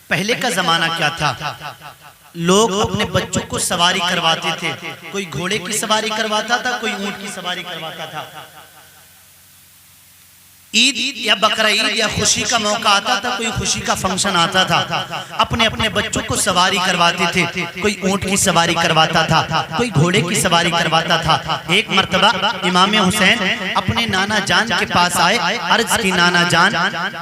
पहले का जमाना क्या था, लोग अपने बच्चों को सवारी करवाते थे। कोई घोड़े की सवारी करवाता था, कोई ऊंट की सवारी करवाता था। ईद या बकरा ईद या खुशी का मौका आता था, कोई खुशी का फंक्शन आता था, अपने अपने बच्चों को सवारी करवाते थे। कोई ऊंट की सवारी करवाता था, कोई घोड़े की सवारी करवाता था। एक मर्तबा इमाम हुसैन अपने नाना जान के पास आए, अर्ज की नाना जान,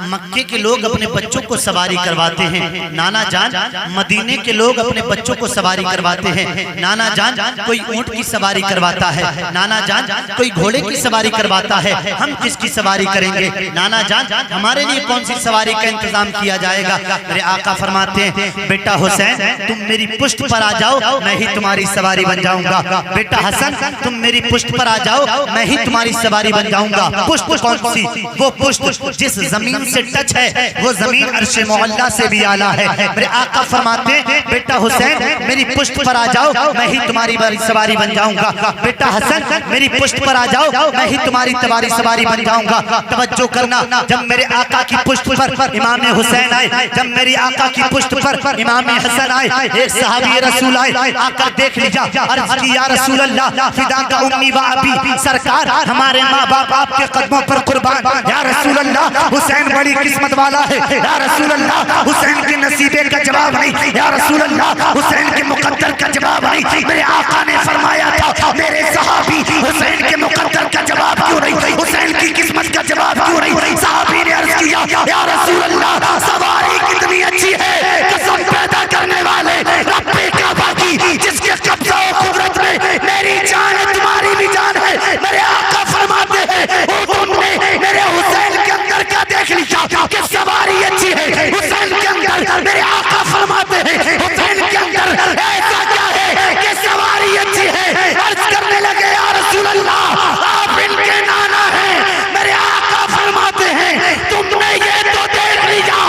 मक्के के लोग अपने बच्चों को सवारी करवाते हैं, नाना जान मदीने के लोग अपने बच्चों को सवारी करवाते हैं, नाना जान कोई ऊंट की सवारी करवाता है, नाना जान कोई घोड़े की सवारी करवाता है, हम किसकी सवारी करेंगे? नाना जान हमारे लिए कौन सी सवारी का इंतजाम किया जाएगा? मेरे आका फरमाते हैं, बेटा हुसैन तुम मेरी पुष्ट पर आ जाओ, मैं ही तुम्हारी सवारी बन जाऊंगा। बेटा हसन तुम मेरी पुष्ट पर आ जाओ, मैं ही तुम्हारी सवारी बन जाऊंगा। पुष्ट कौन सी? वो पुष्ट जिस जमीन से टच है, वो जमीन अर्श मोहल्ला से भी आला है। मेरे आका फरमाते हैं, बेटा हुसैन मेरी पुष्ट पर आ जाओ, मैं ही तुम्हारी सवारी बन जाऊंगा। बेटा हसन मेरी पुष्ट पर आ जाओ, मैं ही तुम्हारी सवारी बन जाऊंगा। जो करना, जब मेरे आका की पुष्ट पर इमाम हुसैन आए, जब मेरी आका की पुष्ट पर इमाम हसन आए, एक सहाबी रसूल आए, आकर देख लीजिए, अर्ज की या रसूल अल्लाह फिदा का उम्मी व अबी, सरकार हमारे माँ बाप आपके कदमों पर कुर्बान। या रसूल अल्लाह हुसैन बड़ी किस्मत वाला है, या रसूल अल्लाह हुसैन के नसीबे का जवाब नहीं, या रसूल अल्लाह हुसैन के मुकद्दर का जवाब नहीं। मेरे आका ने फरमाया था, मेरे सहाबी हुसैन के मुकद्दर का जवाब क्यों नहीं, हुसैन की किस्मत का जवाब क्यों नहीं? साहबी ने अर्ज किया, या रसूल अल्लाह सवारी कितनी अच्छी है, कसम पैदा करने वाले रब्बे काबा की, जिसके कब्जा और कुदरत में मेरी जान है, तुम्हारी भी जान है। मेरे आका फरमाते हैं, ओ तुमने मेरे हुसैन के अंदर का देख लिया कि सवारी अच्छी है, हुसैन के अंदर मेरे आका फरमाते हैं, हुसैन के अंदर ऐसा क्या है कि सवारी अच्छी है? अर्ज करने लगे, या रसूल अल्लाह आप इनके नाना हैं। मेरे आका फरमाते हैं, तुमने ये तो देख लिया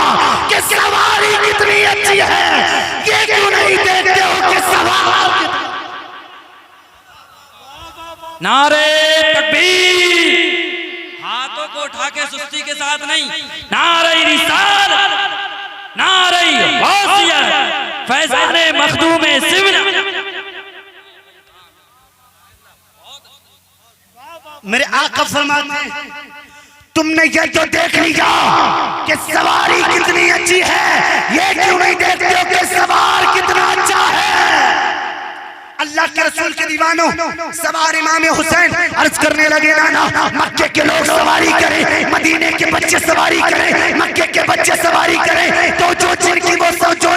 कि सवारी कितनी अच्छी है, ये क्यों नहीं देखते हो कि सवारी? नारे तकबीर, हाथों को उठा के सुस्ती के साथ नहीं, नारे रिसालत, नारे गौसियत, फैज़ाने मखदूमे सिविल। मेरे आका फरमाते हैं, तुमने ये तो देख लिया कि सवारी कितनी अच्छी है, ये क्यों नहीं देखते हो कि सवार कितना अच्छा है? अल्लाह के रसूल के दीवानों, सवार इमाम हुसैन अर्ज करने लगे, नाना मक्के के लोग सवारी करें, मदीने के बच्चे सवारी करें, मक्के के बच्चे सवारी करें, तो जो जिनकी वो जो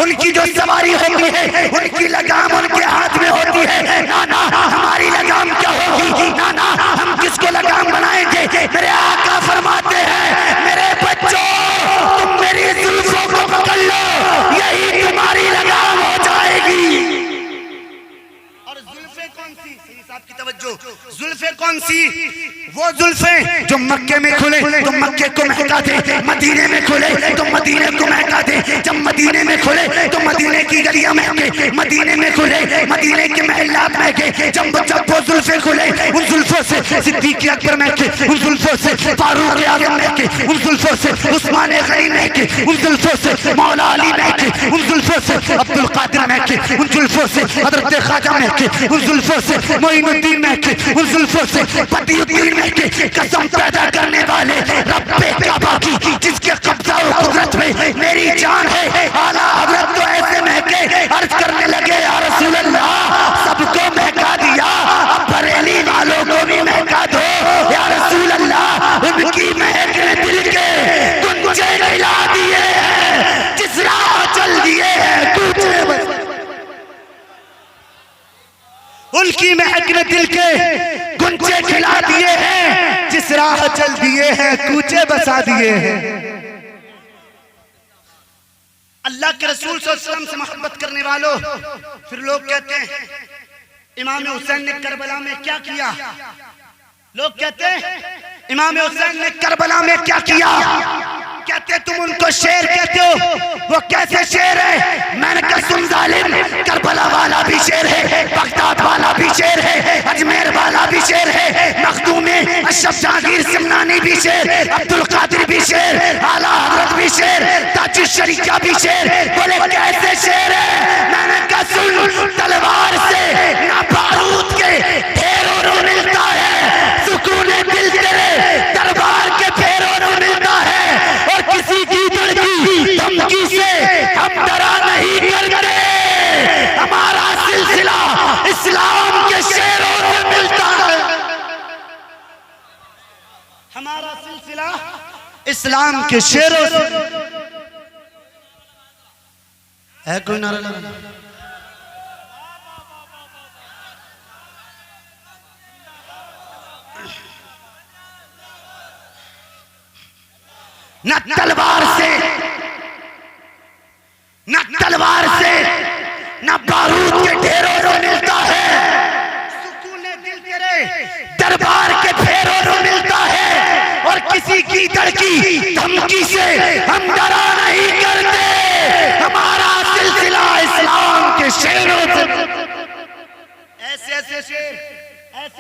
उनकी जो सवारी होती है, उनकी लगाम उनके हाथ में होती है। नाना हमारी लगाम क्या होगी? नाना हम किसको लगाम बनाएंगे? मेरे आका फरमाते हैं, मेरे बच्चों तुम मेरी जुल्फों को पकड़ लो, यही तुम्हारी लगाम हो जाएगी। और जुल्फे कौन सी? आपकी तवज्जो, जुल्फे कौन सी? वो जुल्फे जो मक्के में खुले तो मक्के को महका दे, मदीने में खुले तो मदीने को महका दे, जब मदीने में खुले तो मदीने की गलियां महके, मदीने में खुले मदीने के महल्लात महके, जब वो जुल्फे खुले उन जुल्फों से सिद्दीक़ अकबर महके, उन जुल्फों से फारूक आज़म महके, उन जुल्फों से उस्मान गनी महके, उन जुल्फों से मौला अली महके, उन जुल्फों से अब्दुल कादिर महके, उन जुल्फों से हज़रत ख्वाजा महके, उन जुल्फों से मोइनुद्दीन महके, उन जुल्फों से बदियुद्दीन महके। कसम पैदा करने वाले रब्बे काबा की, जिसके कब्जा और कुदरत में मेरी जान है, आला हज़रत तो ऐसे महके, अर्ज करने लगे, या रसूल अल्लाह सबको महका दिया, अब बरेली वालों को भी महका दो। या रसूल अल्लाह उनकी महक ने दिल के गुंजे हिला दिए हैं, जिस राह चल दिए हैं कूचे, उनकी महक ने दिल के गुंजे खिला दिए हैं, जिस राह चल दिए हैं कूचे बसा दिए हैं। अल्लाह के रसूल सल्लल्लाहु अलैहि वसल्लम से मोहब्बत करने वालों, फिर लोग कहते हैं इमाम हुसैन ने करबला में क्या किया? लोग कहते हैं इमाम हुसैन ने करबला में क्या किया? कहते तुम उनको शेर कहते हो, वो कैसे शेर है? मैंने कहा सुन जालिम, करबला वाला भी शेर है, बगदाद वाला भी शेर है, अजमेर वाला भी शेर है, मखदूम अशरफ जहांगीर सिमनानी भी शेर, अब्दुल कादिर भी शेर, आला हजरत भी शेर, ताजुल शरीका भी शेर। बोले कैसे शेर है? मैंने कहा सुन, तलवार से ना बारूद के ढेरों को मिलता है, सुकून दिल तेरे दरबार के फेरों को मिलता है। और किसी की धमकी धमकी से हम डरा नहीं करते, हमारा सिलसिला इस्लाम के शेरों से मिलता है। हमारा सिलसिला इस्लाम के शेरों से है। कोई नारा लगा? न तलवार से न बारूद के ढेरों को मिलता है, सुकून दिल तेरे दरबार के फेरों को मिलता है। और किसी की धड़की धमकी से हम डरा नहीं करते, हमारा सिलसिला इस्लाम के शेरों से। ऐसे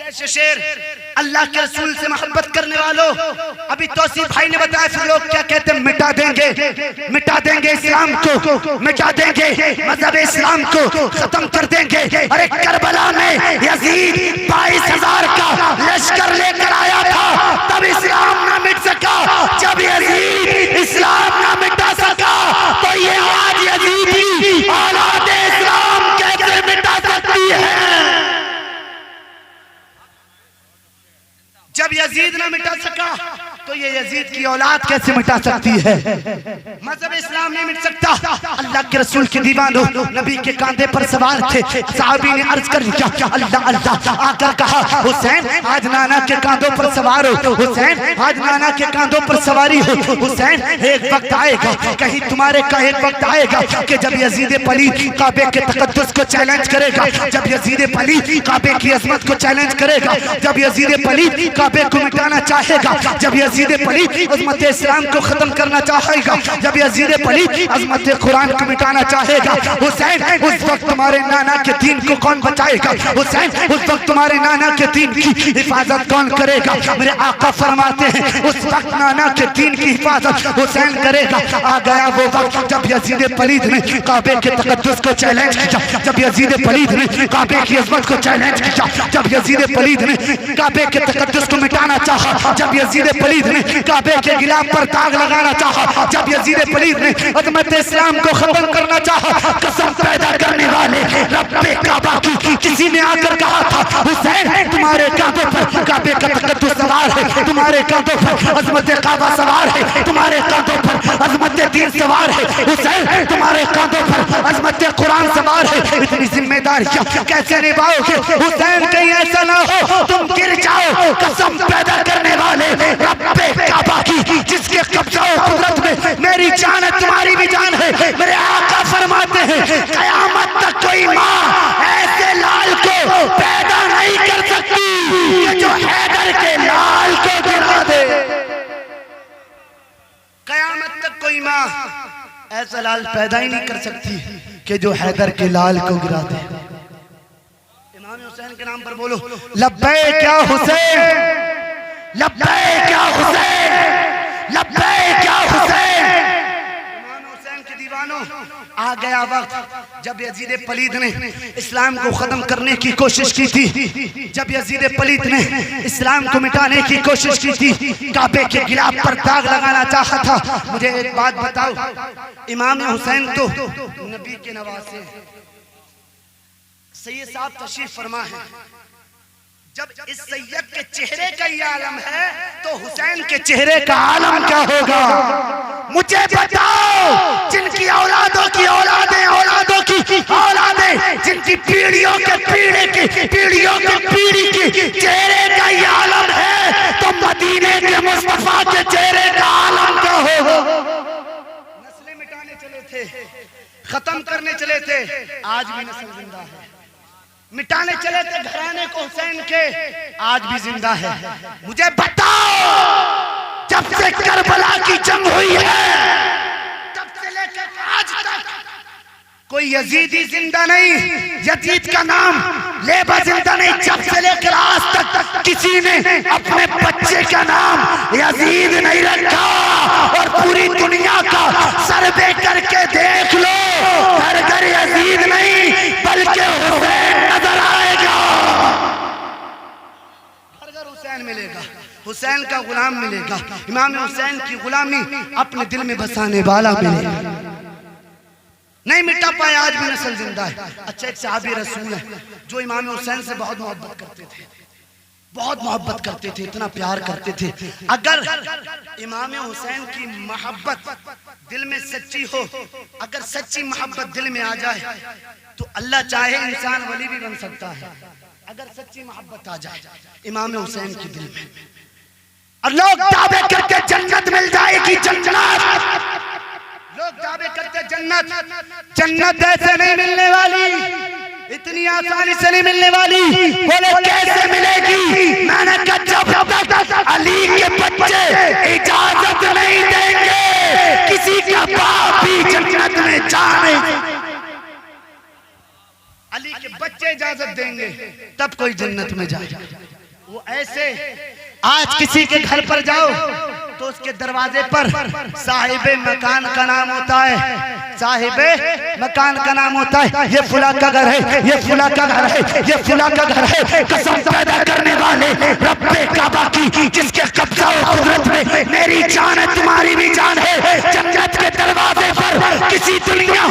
ऐसे शेर अल्लाह के रसूल से मोहब्बत करने वालों। अभी तौसीफ भाई ने बताया फिर लोग क्या कहते हैं, मिटा देंगे इस्लाम को, मिटा देंगे मजहब इस्लाम को, खत्म कर देंगे। अरे करबला में यजीद 22,000 का लश्कर लेकर आया था, तब इस्लाम ना मिट सका। जब यजीद इस्लाम ना मिटा सका तो ये आज यजीदी औलाद इस्लाम कैसे मिटा सकती है? जब यजीद ना मिटा सका तो ये यजीद की औलाद कैसे मिटा सकती है? मजहब इस्लाम नहीं मिट सकता। अल्लाह के रसूल के दीवानों, नबी के कांधे पर सवार थे। साहबी ने अर्ज कर दिया अल्लाह अल्लाह, आकर कहा हुसैन आज नाना के कांधों पर सवार हो, हुसैन आज नाना के कांधों पर सवारी हो। हुसैन एक वक्त आएगा, कहीं तुम्हारे का एक वक्त आएगा कि जब यजीद पलीद काबे के तकद्दुस को चैलेंज करेगा, जब यजीद पलीद काबे की अजमत को चैलेंज करेगा, जब यजीद पलीद काबे को मिटाना चाहेगा, जब यजीद पलीद अजमत इस्लाम को खत्म करना चाहेगा, जब यजीद पलीद अजमत कुरान को मिटाना चाहेगा। हुसैन उस वक्त तुम्हारे नाना के दीन को कौन बचाएगा? हुसैन उस वक्त तुम्हारे नाना के दीन की हिफाजत कौन करेगा? मेरे आका फरमाते हैं उस वक्त नाना के दीन की हिफाजत हुसैन करेगा। आ गया वो वक्त जब यजीद पलीद ने काबे के तकद्दुस को चैलेंज किया, जब यजीद पलीद ने काबे की अजमत को चैलेंज किया, जब यजीद पलीद ने काबे के तकद्दुस को मिटाना चाहा, जब यजीद पलीद ने काबे के गिलाफ पर दाग लगाना चाहा, जब यजीद पलीद ने अजमत इस्लाम को खत्म करना चाहा। कसम पैदा करने वाले रब्बे काबा की किसी ने आकर कहा था हुसैन तुम्हारे काबे पर काबे का तकद्दुस सवार है, तुम्हारे कांधों पर अजमत काबा सवार है, तुम्हारे कांधों पर अजमत दीन सवार है। हुसैन तुम्हारे कांधों पर अजमत कुरान सवार है। इतनी जिम्मेदारियां कैसे निभाओगे? हुसैन कहीं ऐसा ना हो तुम गिर जाओ। कसम पैदा करने वाले रब्बे काबा की जिसके कब्जा और कुदरत में मेरी जान है, तुम्हारी भी जान है। मेरे आका फरमाते हैं कयामत तक कोई माँ ऐसे लाल को पैदा नहीं कर सकती कि जो हैदर के लाल को गिरा दे। कयामत तक कोई माँ ऐसा लाल पैदा ही नहीं कर सकती कि जो हैदर के लाल को गिरा दे। इमाम हुसैन के नाम पर बोलो लब्बैक या हुसैन, लब्बैक या हुसैन, लब्बैक या हुसैन। इमाम हुसैन के दीवानों आ गया वक्त जब यजीद पलीद ने इस्लाम को खत्म करने की कोशिश की थी, जब यजीद पलीद ने इस्लाम को मिटाने की कोशिश की थी, काबे के गिलाफ पर दाग लगाना चाहा था। मुझे एक बात बताओ, इमाम हुसैन तो नबी के नवासे सैयद साहब तशरीफ फरमा है। जब इस सैयद के चेहरे का ये आलम है तो हुसैन के चेहरे का आलम क्या होगा? मुझे बताओ, जिनकी औलादों की औलादें, औलादों की औलादें, जिनकी पीढ़ियों के पीढ़ी की पीढ़ियों के पीढ़ी की चेहरे का ये आलम है तो मदीने के मुस्तफा के चेहरे का आलम क्या होगा? नस्लें मिटाने चले थे, खत्म करने चले थे, आज भी नस्ल जिंदा है। मिटाने चले थे घराने को हुसैन के, आज भी जिंदा है। मुझे बताओ, जब से करबला की जंग हुई है तब से लेकर आज तक कोई यजीदी जिंदा नहीं। यजीद का नाम लेबा जिंदा नहीं, जब से लेकर आज तक किसी ने अपने बच्चे का नाम यजीद नहीं रखा। और पूरी दुनिया का सर्वे करके देख लो, घर घर यजीद नहीं बल्कि हुसैन नजर आएगा। घर घर हुसैन मिलेगा, हुसैन का गुलाम मिलेगा, इमाम हुसैन की गुलामी अपने दिल में बसाने वाला मिलेगा। नहीं मिटा पाए, आज भी नस्ल जिंदा है। अच्छा, एक सहाबी रसूल है जो इमाम हुसैन से बहुत मोहब्बत करते थे, बहुत मोहब्बत करते थे, इतना प्यार करते थे। अगर इमाम हुसैन की मोहब्बत दिल में सच्ची हो, अगर सच्ची मोहब्बत दिल में आ जाए तो अल्लाह चाहे इंसान वली भी बन सकता है। अगर सच्ची मोहब्बत आ जाए इमाम हुसैन के दिल में, और लोग दावे करके जन्नत मिल जाएगी, जन्नत लोग दावे करते जन्नत, जन्नत ऐसे नहीं मिलने वाली, इतनी आसानी से नहीं मिलने वाली। बोले कैसे मिलेगी? मैंने कहा जब तक अली के बच्चे इजाजत नहीं देंगे किसी का बाप भी जन्नत में जाने। अली के बच्चे इजाजत देंगे तब कोई जन्नत में जाए। वो ऐसे, आज किसी के घर पर जाओ तो उसके दरवाजे पर साहिबे मकान का नाम होता है, साहिबे मकान का नाम होता है। ये फुला का घर है, ये फुला का घर है, ये फुला का घर है। कसम पैदा करने वाले रब्बे काबा की, जिसके कब्जा और कुदरत में मेरी जान है, तुम्हारी भी जान है। जन्नत के दरवाजे पर किसी दुनिया